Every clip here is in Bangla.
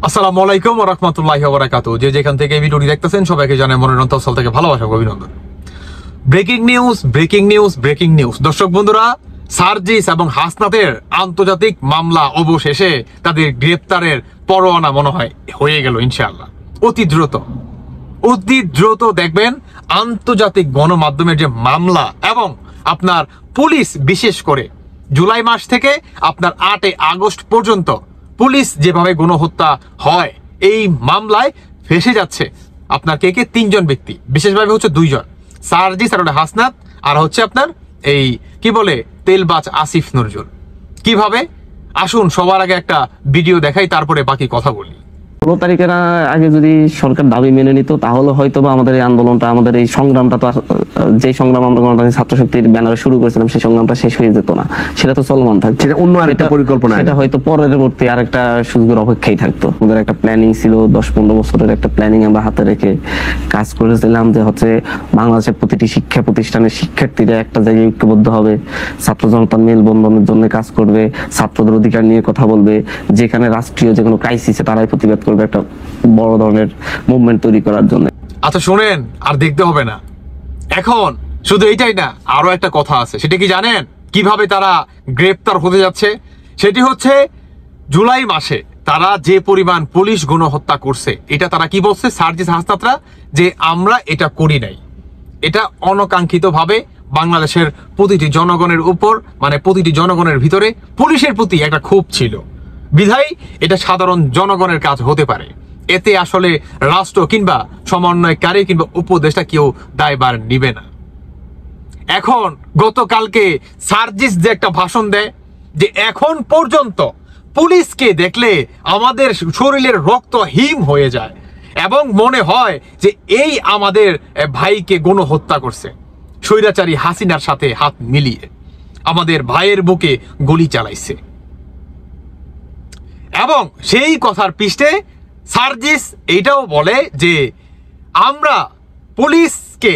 আসসালামু আলাইকুম ওয়া রাহমাতুল্লাহি ওয়া বারাকাতুহু। যে যেখান থেকে এই ভিডিওটি দেখতেছেন সবাইকে জানাই মনের অন্তঃস্থল থেকে ভালোবাসা ও অভিনন্দন। Breaking news, breaking news, breaking news. দর্শক বন্ধুরা, সার্জিস এবং হাসনাতের আন্তর্জাতিক মামলা অবশেষে তাদের গ্রেপ্তারের পরোয়ানা মনে হয় হয়ে গেল ইনশাআল্লাহ। অতি দ্রুত দেখবেন আন্তর্জাতিক গণমাধ্যমের যে মামলা এবং আপনার পুলিশ, বিশেষ করে জুলাই মাস থেকে আপনার 8 আগস্ট পর্যন্ত পুলিশ যেভাবে গণহত্যা হয়, এই মামলায় ফেসে যাচ্ছে আপনার কে 3জন ব্যক্তি, বিশেষভাবে হচ্ছে 2জন, সার্জিস আর হাসনাত, আর হচ্ছে আপনার এই কি বলে তেলবাজ আসিফ নজরুল। কিভাবে আসুন সবার আগে একটা ভিডিও দেখাই, তারপরে বাকি কথা বলি। 16 তারিখের আগে যদি সরকার দাবি মেনে নিত তাহলে হয়তো বা আমাদের এই আন্দোলনটা, আমাদের এই সংগ্রামটা, তো যে সংগ্রাম আমরা গণতান্ত্রিক ছাত্র শক্তির ব্যানারে শুরু করেছিলাম সেই সংগ্রামটা শেষ হয়ে যেত না, সেটা তো চলমান থাকতো। সেটা অন্য আরেকটা পরিকল্পনা, এটা হয়তো পরবর্তী আরেকটা সুযোগের অপেক্ষাই থাকতো। আমাদের একটা প্ল্যানিং ছিল, 10-15 বছরের একটা প্ল্যানিং আমরা হাতে রেখে কাজ করেছিলাম, যে হচ্ছে বাংলাদেশের প্রতিটি শিক্ষা প্রতিষ্ঠানের শিক্ষার্থীরা একটা জায়গায় ঐক্যবদ্ধ হবে, ছাত্র জনতার মেলবন্ধনের জন্য কাজ করবে, ছাত্রদের অধিকার নিয়ে কথা বলবে, যেখানে রাষ্ট্রীয় যে কোনো ক্রাইসিসে তারাই প্রতিবাদ করবে, একটা বড় ধরনের মুভমেন্ট তৈরি করার জন্য। আচ্ছা শোনেন, আর দেখতে হবে না, এখন শুধু এইটাই না, আরো একটা কথা আছে। সেটা কি জানেন কিভাবে তারা গ্রেপ্তার হতে যাচ্ছে? সেটি হচ্ছে জুলাই মাসে তারা যে পরিমাণ পুলিশ গণহত্যা করছে, এটা তারা কি বলছে সার্জিস হাসনাতরা, যে আমরা এটা করি নাই, এটা অনাকাঙ্ক্ষিত ভাবে বাংলাদেশের প্রতিটি জনগণের উপর, মানে প্রতিটি জনগণের ভিতরে পুলিশের প্রতি একটা ক্ষোভ ছিল, বিধায় এটা সাধারণ জনগণের কাজ হতে পারে। এতে আসলে রাষ্ট্র কিংবা সমন্বয়কারী কিংবা উপদেষ্টা কেউ দায়ভার নিবে না। এখন গতকালকে সার্জিস যে একটা ভাষণ দেয়, যে এখন পর্যন্ত পুলিশকে দেখলে আমাদের শরীরের রক্ত হিম হয়ে যায় এবং মনে হয় যে এই আমাদের ভাইকে গণহত্যা করছে, স্বৈরাচারী হাসিনার সাথে হাত মিলিয়ে আমাদের ভাইয়ের বুকে গুলি চালাইছে। এবং সেই কথার পৃষ্ঠে সার্জিস এইটাও বলে যে আমরা পুলিশকে,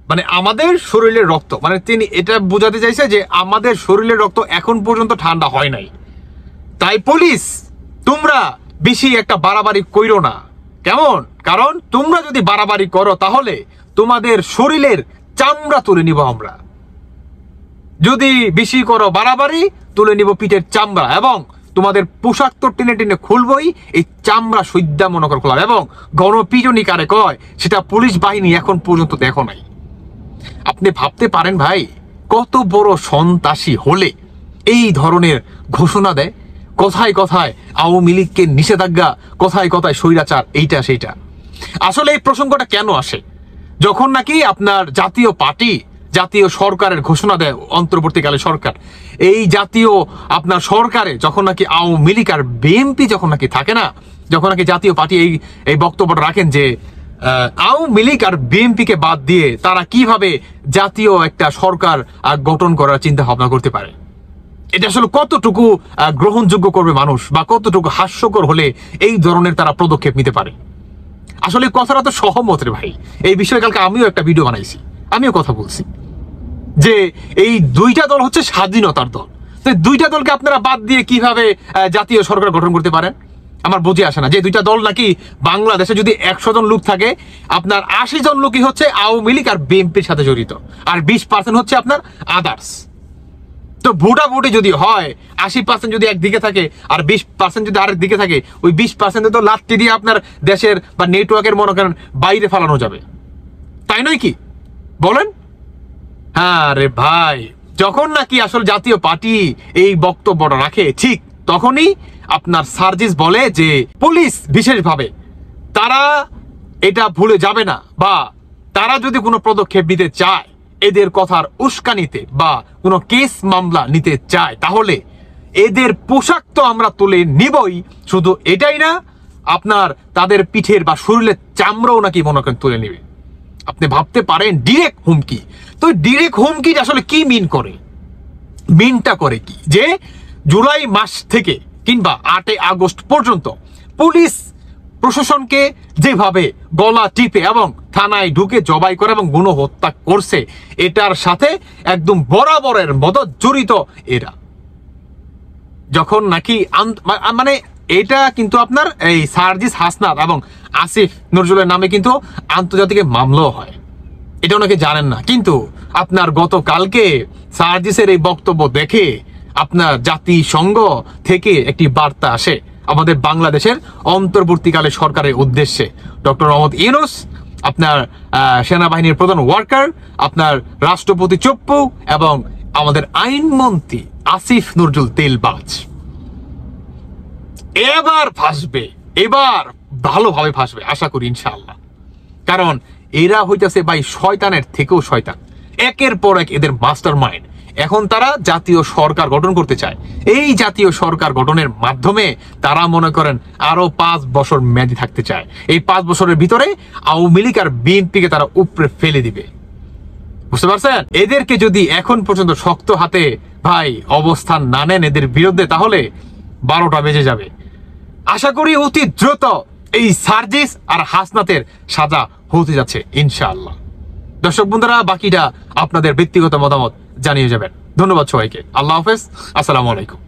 মানে আমাদের শরীরের রক্ত, মানে তিনি এটা বোঝাতে চাইছে যে আমাদের শরীরের রক্ত এখন পর্যন্ত ঠান্ডা হয় নাই, তাই পুলিশ তোমরা বেশি একটা বাড়াবাড়ি কইরো না। কেমন? কারণ তোমরা যদি বাড়াবাড়ি করো তাহলে তোমাদের শরীরের চামড়া তুলে নিব আমরা, যদি বেশি করো বাড়াবাড়ি তুলে নিব পিঠের চামড়া, এবং তোমাদের পোশাক তো টেনে টেনে খুলবই, এই চামড়া সৈদ্যা মনে করে খোলার। এবং গণপিটুনি কারে কয় সেটা পুলিশ বাহিনী এখন পর্যন্ত দেখো নাই। আপনি ভাবতে পারেন ভাই, কত বড় সন্ত্রাসী হলে এই ধরনের ঘোষণা দেয়, কথায় কথায় আওয়ামী লীগকে নিষেধাজ্ঞা, কথায় কথায় স্বৈরাচার, এইটা সেইটা। আসলে এই প্রসঙ্গটা কেন আসে? যখন নাকি আপনার জাতীয় পার্টি, জাতীয় সরকারের ঘোষণা দেয় অন্তর্বর্তীকালে সরকার, এই জাতীয় আপনার সরকারে যখন নাকি আওয়ামী লীগ আর বিএনপি যখন নাকি থাকে না, যখন নাকি জাতীয় পার্টি এই বক্তব্যটা রাখেন যে আওয়ামী লীগ আর বিএনপিকে বাদ দিয়ে তারা কিভাবে জাতীয় একটা সরকার গঠন করার চিন্তা ভাবনা করতে পারে, এটা আসলে কতটুকু গ্রহণযোগ্য করবে মানুষ, বা কতটুকু হাস্যকর হলে এই ধরনের তারা পদক্ষেপ নিতে পারে। আসলে কথাটা তো সহমত রে ভাই। এই বিষয়ে কালকে আমিও একটা ভিডিও বানাইছি, আমিও কথা বলছি যে এই দুইটা দল হচ্ছে স্বাধীনতার দল, তো দুইটা দলকে আপনারা বাদ দিয়ে কিভাবে জাতীয় সরকার গঠন করতে পারেন? আমার বুঝে আসে না। যে দুইটা দল নাকি বাংলাদেশে যদি 100 জন লোক থাকে, আপনার 80 জন লোকই হচ্ছে আওয়ামী লীগ আর বিএনপির সাথে জড়িত, আর 20% হচ্ছে আপনার আদার্স। তো ভোটাভুটি যদি হয়, 80% যদি একদিকে থাকে আর 20% যদি আরেক দিকে থাকে, ওই 20% তো লাত্তি দিয়ে আপনার দেশের বা নেটওয়ার্কের মনে করেন বাইরে ফেলানো যাবে, তাই নয় কি বলেন? হ্যাঁ রে ভাই, যখন নাকি আসলে জাতীয় পার্টি এই বক্তব্যটা রাখে, ঠিক তখনই আপনার সার্জিস বলে যে পুলিশ বিশেষভাবে তারা এটা ভুলে যাবে না, বা তারা যদি কোনো পদক্ষেপ নিতে চায়, এদের কথার উস্কানিতে বা কোনো কেস মামলা নিতে চায়, তাহলে এদের পোশাক তো আমরা তুলে নিবই। শুধু এটাই না, আপনার তাদের পিঠের বা শরীরের চামড়াও নাকি মনে করেন তুলে নিবে। আপনি ভাবতে পারেন ডিরেক্ট হুমকি। তো ডিরেক্ট হুমকি আসলে কি মিন করে? মিনটা করে কি, যে জুলাই মাস থেকে কিংবা 8 আগস্ট পর্যন্ত পুলিশ প্রশাসনকে যেভাবে গলা টিপে এবং থানায় ঢুকে জবাই করে এবং গণহত্যা করছে, এটার সাথে একদম বরাবরের মতো জড়িত এরা। যখন নাকি মানে এটা কিন্তু আপনার এই সার্জিস হাসনাত এবং আসিফ নজরুলের নামে কিন্তু আন্তর্জাতিক মামলাও হয়, এটা অনেকে জানেন না। কিন্তু আপনার গতকালকে সার্জিসের এই বক্তব্য দেখে আপনার জাতিসংঘ থেকে একটি বার্তা আসে আমাদের বাংলাদেশের অন্তর্বর্তীকালে সরকারের উদ্দেশ্যে। ডক্টর মোহাম্মদ ইউনূস, আপনার সেনাবাহিনীর প্রধান ওয়ার্কার, আপনার রাষ্ট্রপতি চপ্পু এবং আমাদের আইনমন্ত্রী আসিফ নজরুল তেলবাজ এবার ফাঁসবে, এবার ভালোভাবে ফাঁসবে আশা করি ইনশাআল্লাহ। কারণ এরা হইতেছে ভাই শয়তানের থেকেও শয়তান, একের পর এক এদের মাস্টার মাইন্ড। এখন তারা জাতীয় সরকার গঠন করতে চায়। এই জাতীয় সরকার গঠনের মাধ্যমে তারা মনে করেন আরো 5 বছর মেয়াদি থাকতে চায়। এই 5 বছরের ভিতরে আওয়ামী লীগ আর বিএনপিকে তারা উপরে ফেলে দিবে, বুঝতে পারছেন? এদেরকে যদি এখন পর্যন্ত শক্ত হাতে ভাই অবস্থান না নেন এদের বিরুদ্ধে, তাহলে 12টা বেজে যাবে। আশা করি অতি দ্রুত এই সার্জিস আর হাসনাতের সাজা হতে যাচ্ছে ইনশাআল্লাহ। দর্শক বন্ধুরা, বাকিটা আপনাদের ব্যক্তিগত মতামত জানিয়ে যাবেন। ধন্যবাদ সবাইকে। আল্লাহ হাফেজ, আসসালামু আলাইকুম।